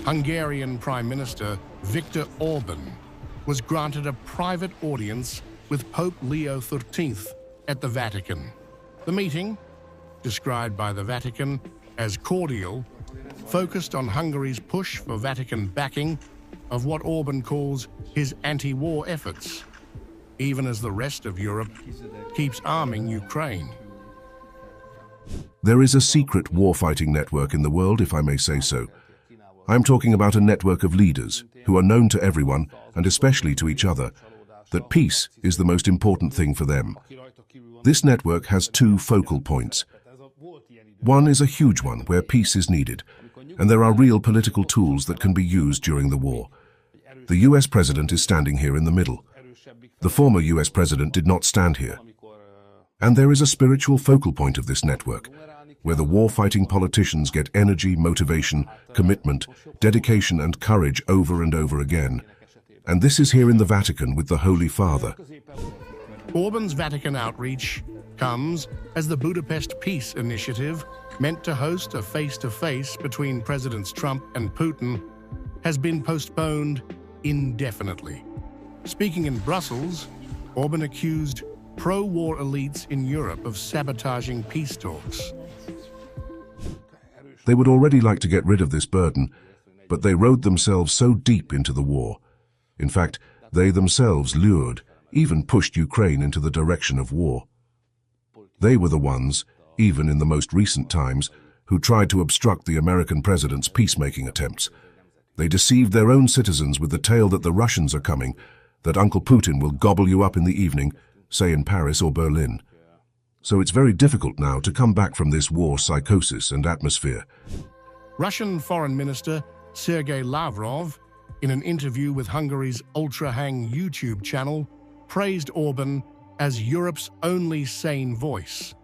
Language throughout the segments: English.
Hungarian Prime Minister Viktor Orban was granted a private audience with Pope Leo XIV at the Vatican. The meeting, described by the Vatican as cordial, focused on Hungary's push for Vatican backing of what Orban calls his anti-war efforts, even as the rest of Europe keeps arming Ukraine. There is a secret war-fighting network in the world, if I may say so. I'm talking about a network of leaders who are known to everyone, and especially to each other, that peace is the most important thing for them. This network has two focal points. One is a huge one where peace is needed, and there are real political tools that can be used during the war. The US president is standing here in the middle. The former US president did not stand here. And there is a spiritual focal point of this network, where the war-fighting politicians get energy, motivation, commitment, dedication and courage over and over again. And this is here in the Vatican with the Holy Father. Orban's Vatican outreach comes as the Budapest Peace Initiative, meant to host a face-to-face between Presidents Trump and Putin, has been postponed indefinitely. Speaking in Brussels, Orban accused pro-war elites in Europe of sabotaging peace talks. They would already like to get rid of this burden, but they rode themselves so deep into the war. In fact, they themselves lured, even pushed Ukraine into the direction of war. They were the ones, even in the most recent times, who tried to obstruct the American president's peacemaking attempts. They deceived their own citizens with the tale that the Russians are coming, that Uncle Putin will gobble you up in the evening, say in Paris or Berlin. So it's very difficult now to come back from this war psychosis and atmosphere. Russian Foreign Minister Sergey Lavrov, in an interview with Hungary's ultra-hang YouTube channel, praised Orban as Europe's only sane voice,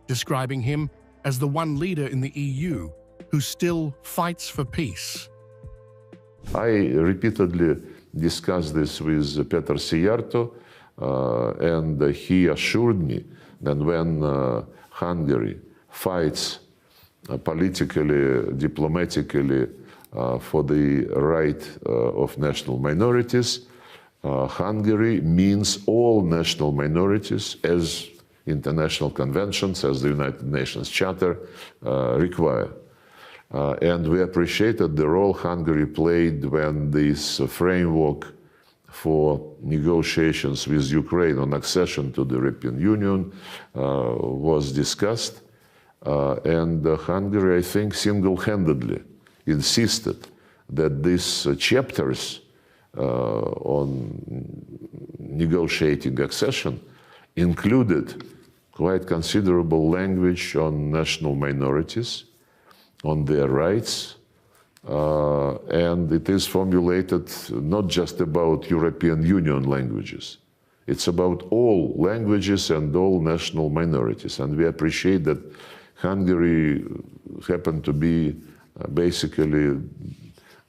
describing him as the one leader in the EU who still fights for peace. I repeatedly discussed this with Peter Sijarto, and he assured me that when Hungary fights politically, diplomatically for the right of national minorities, Hungary means all national minorities as international conventions, as the United Nations Charter require. And we appreciated the role Hungary played when this framework for negotiations with Ukraine on accession to the European Union was discussed. And Hungary, I think, single-handedly insisted that these chapters on negotiating accession included quite considerable language on national minorities, on their rights, and it is formulated not just about European Union languages. It's about all languages and all national minorities, and we appreciate that Hungary happened to be basically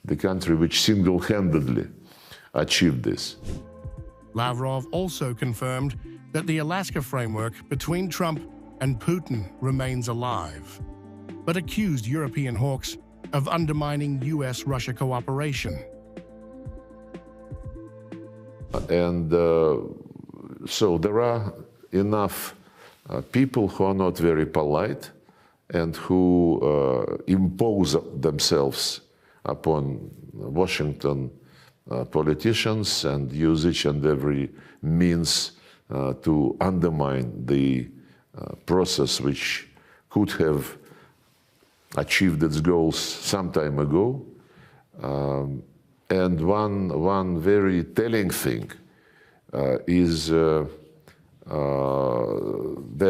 the country which single-handedly achieved this. Lavrov also confirmed that the Alaska framework between Trump and Putin remains alive, but accused European hawks of undermining US-Russia cooperation. And so there are enough people who are not very polite and who impose themselves upon Washington politicians and use each and every means to undermine the process which could have achieved its goals some time ago. And one very telling thing is they're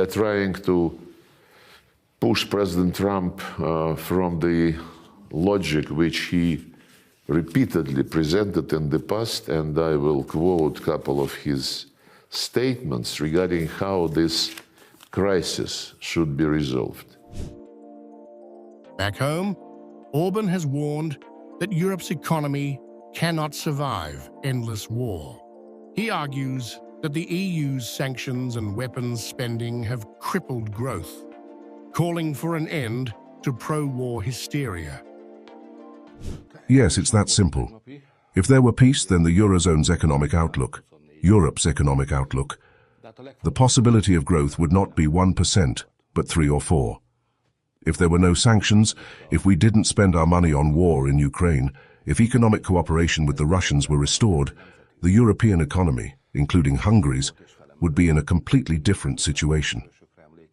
trying to push President Trump from the logic which he repeatedly presented in the past, and I will quote a couple of his statements regarding how this crisis should be resolved. Back home, Orban has warned that Europe's economy cannot survive endless war. He argues that the EU's sanctions and weapons spending have crippled growth, calling for an end to pro-war hysteria. Yes, it's that simple. If there were peace, then the Eurozone's economic outlook, Europe's economic outlook, the possibility of growth would not be 1%, but 3 or 4. If there were no sanctions, if we didn't spend our money on war in Ukraine, if economic cooperation with the Russians were restored, the European economy, including Hungary's, would be in a completely different situation.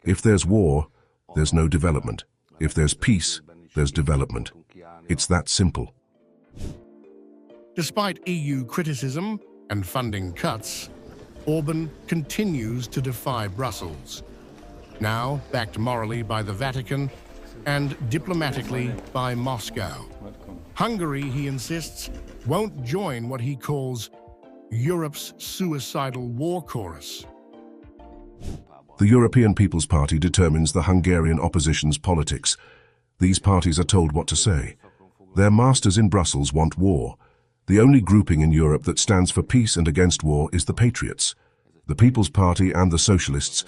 If there's war, there's no development. If there's peace, there's development. It's that simple. Despite EU criticism and funding cuts, Orban continues to defy Brussels, now backed morally by the Vatican and diplomatically by Moscow. Hungary, he insists, won't join what he calls Europe's suicidal war chorus. The European People's Party determines the Hungarian opposition's politics. These parties are told what to say. Their masters in Brussels want war. The only grouping in Europe that stands for peace and against war is the Patriots. The People's Party and the Socialists,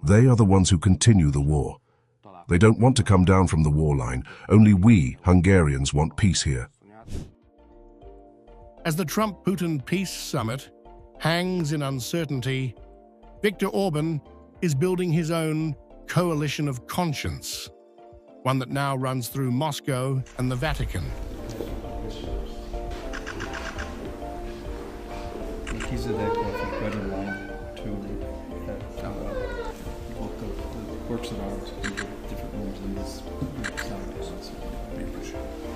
they are the ones who continue the war. They don't want to come down from the war line. Only we, Hungarians, want peace here. As the Trump-Putin peace summit hangs in uncertainty, Viktor Orban is building his own coalition of conscience, one that now runs through Moscow and the Vatican. Works of art in different rooms in this so I appreciate it.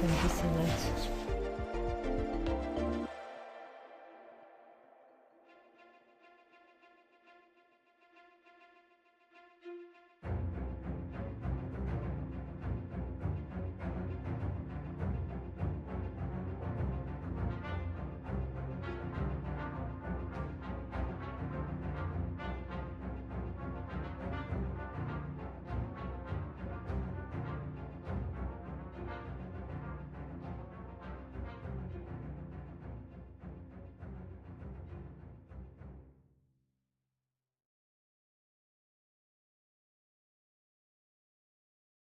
Thank you so much.